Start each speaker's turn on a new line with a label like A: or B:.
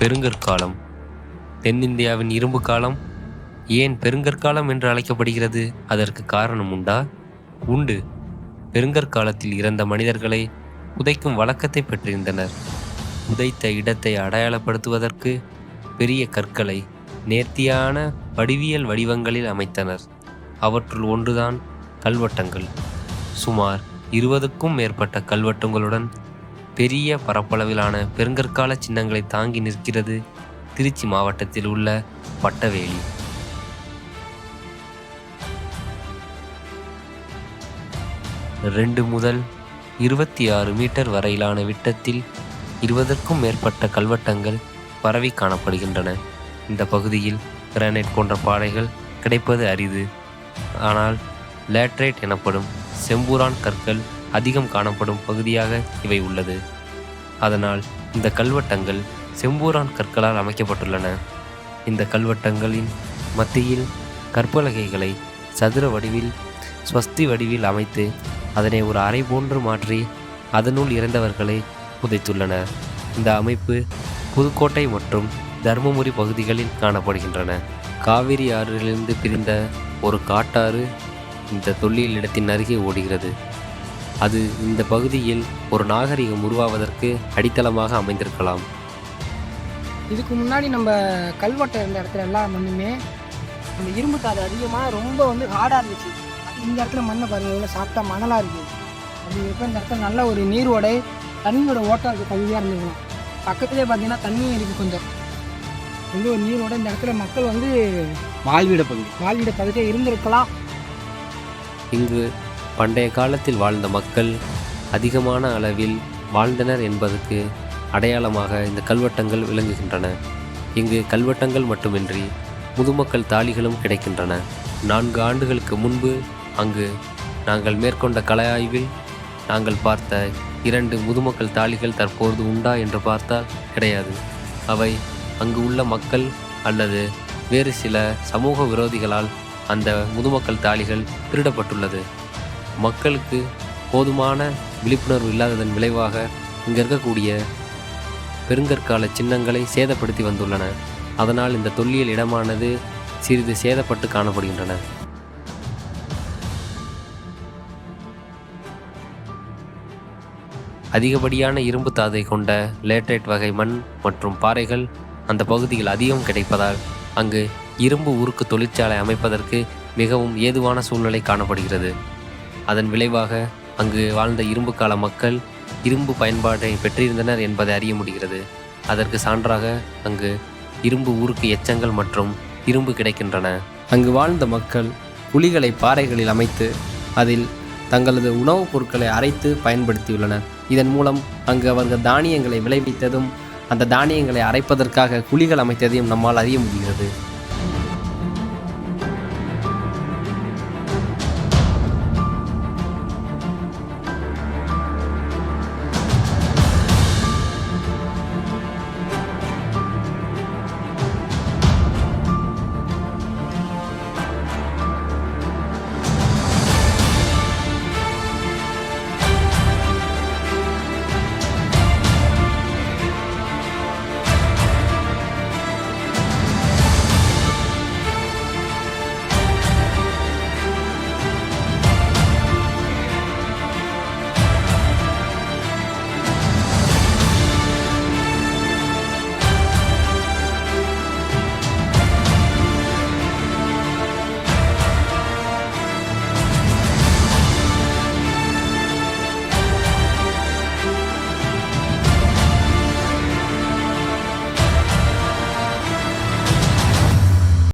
A: பெருங்கற்காலம். தென்னிந்தியாவின் இரும்பு காலம் ஏன் பெருங்கற்காலம் என்று அழைக்கப்படுகிறது? அதற்கு காரணம் உண்டா? உண்டு. பெருங்கற்காலத்தில் இறந்த மனிதர்களை புதைக்கும் வழக்கத்தை பெற்றிருந்தனர். புதைத்த இடத்தை அடையாளப்படுத்துவதற்கு பெரிய கற்களை நேர்த்தியான வடிவியல் வடிவங்களில் அமைத்தனர். அவற்றுள் ஒன்றுதான் கல்வெட்டங்கள். சுமார் 20க்கும் மேற்பட்ட கல்வெட்டுங்களுடன் பெரிய பரப்பளவிலான பெருங்கற்கால சின்னங்களை தாங்கி நிற்கிறது திருச்சி மாவட்டத்தில் உள்ள பட்டவேலி. 2 முதல் 26 மீட்டர் வரையிலான விட்டத்தில் 20க்கும் மேற்பட்ட கல்வெட்டங்கள் பரவி காணப்படுகின்றன. இந்த பகுதியில் கிரானைட் போன்ற பாறைகள் கிடைப்பது அரிது. ஆனால் லேட்ரைட் எனப்படும் செம்பூரான் கற்கள் அதிகம் காணப்படும் பகுதியாக இவை உள்ளது. அதனால் இந்த கல்வெட்டங்கள் செம்பூரான் கற்களால் அமைக்கப்பட்டுள்ளன. இந்த கல்வெட்டங்களின் மத்தியில் கற்பலகைகளை சதுர வடிவில் ஸ்வஸ்தி வடிவில் அமைத்து அதனை ஒரு அறை போன்று மாற்றி அதனுள் இறந்தவர்களை புதைத்துள்ளனர். இந்த அமைப்பு புதுக்கோட்டை மற்றும் தருமபுரி பகுதிகளில் காணப்படுகின்றன. காவிரி ஆறிலிருந்து பிரிந்த ஒரு காட்டாறு இந்த தொல்லியல் இடத்தின் அருகே ஓடுகிறது. அது இந்த பகுதியில் ஒரு நாகரிகம் உருவாவதற்கு அடித்தளமாக அமைந்திருக்கலாம்.
B: இதுக்கு முன்னாடி நம்ம கல்வெட்டை இருந்த இடத்துல எல்லாம் மண்ணுமே அந்த இரும்பு தாது அதிகமாக ரொம்ப ஹார்டாக இருந்துச்சு. இந்த இடத்துல மண்ணை பாருங்கள் எவ்வளோ சாப்பிட்டா மணலாக இருக்குது. அப்படி இருக்க இந்த இடத்துல நல்ல ஒரு நீரோடை தண்ணியோட ஓட்டம் இருக்குது பகுதியாக இருந்துக்கலாம். பக்கத்துலேயே பார்த்தீங்கன்னா தண்ணியும் இருக்குது. கொஞ்சம் ஒரு நீரோட இந்த இடத்துல மக்கள் வாழ்விட பகுதியாக இருந்திருக்கலாம்.
A: இங்கு பண்டைய காலத்தில் வாழ்ந்த மக்கள் அதிகமான அளவில் வாழ்ந்தனர் என்பதற்கு அடையாளமாக இந்த கல்வெட்டங்கள் விளங்குகின்றன. இங்கு கல்வெட்டங்கள் மட்டுமின்றி முதுமக்கள் தாழிகளும் கிடைக்கின்றன. 4 ஆண்டுகளுக்கு முன்பு அங்கு நாங்கள் மேற்கொண்ட கள ஆய்வில் நாங்கள் பார்த்த 2 முதுமக்கள் தாழிகள் தற்போது உண்டா என்று பார்த்தால் கிடையாது. அவை அங்கு உள்ள மக்கள் அல்லது வேறு சில சமூக விரோதிகளால் அந்த முதுமக்கள் தாழிகள் திருடப்பட்டுள்ளது. மக்களுக்கு போதுமான விழிப்புணர்வு இல்லாததன் விளைவாக இங்கு இருக்கக்கூடிய பெருங்கற்கால சின்னங்களை சேதப்படுத்தி வந்துள்ளன. அதனால் இந்த தொல்லியல் இடமானது சிறிது சேதப்பட்டு காணப்படுகின்றன. அதிகப்படியான இரும்பு தாதை கொண்ட லேட்ரைட் வகை மண் மற்றும் பாறைகள் அந்த பகுதியில் அதிகம் கிடைப்பதால் அங்கு இரும்பு உருக்கு தொழிற்சாலை அமைப்பதற்கு மிகவும் ஏதுவான சூழ்நிலை காணப்படுகிறது. அதன் விளைவாக அங்கு வாழ்ந்த இரும்பு கால மக்கள் இரும்பு பயன்பாட்டை பெற்றிருந்தனர் என்பதை அறிய முடிகிறது. அதற்கு சான்றாக அங்கு இரும்பு உருக்கு எச்சங்கள் மற்றும் இரும்பு கிடைக்கின்றன. அங்கு வாழ்ந்த மக்கள் குழிகளை பாறைகளில் அமைத்து அதில் தங்களது உணவுப் பொருட்களை அரைத்து பயன்படுத்தியுள்ளனர். இதன் மூலம் அங்கு அவர்கள் தானியங்களை விளைவித்ததும் அந்த தானியங்களை அரைப்பதற்காக குழிகள் அமைத்ததையும் நம்மால் அறிய முடிகிறது.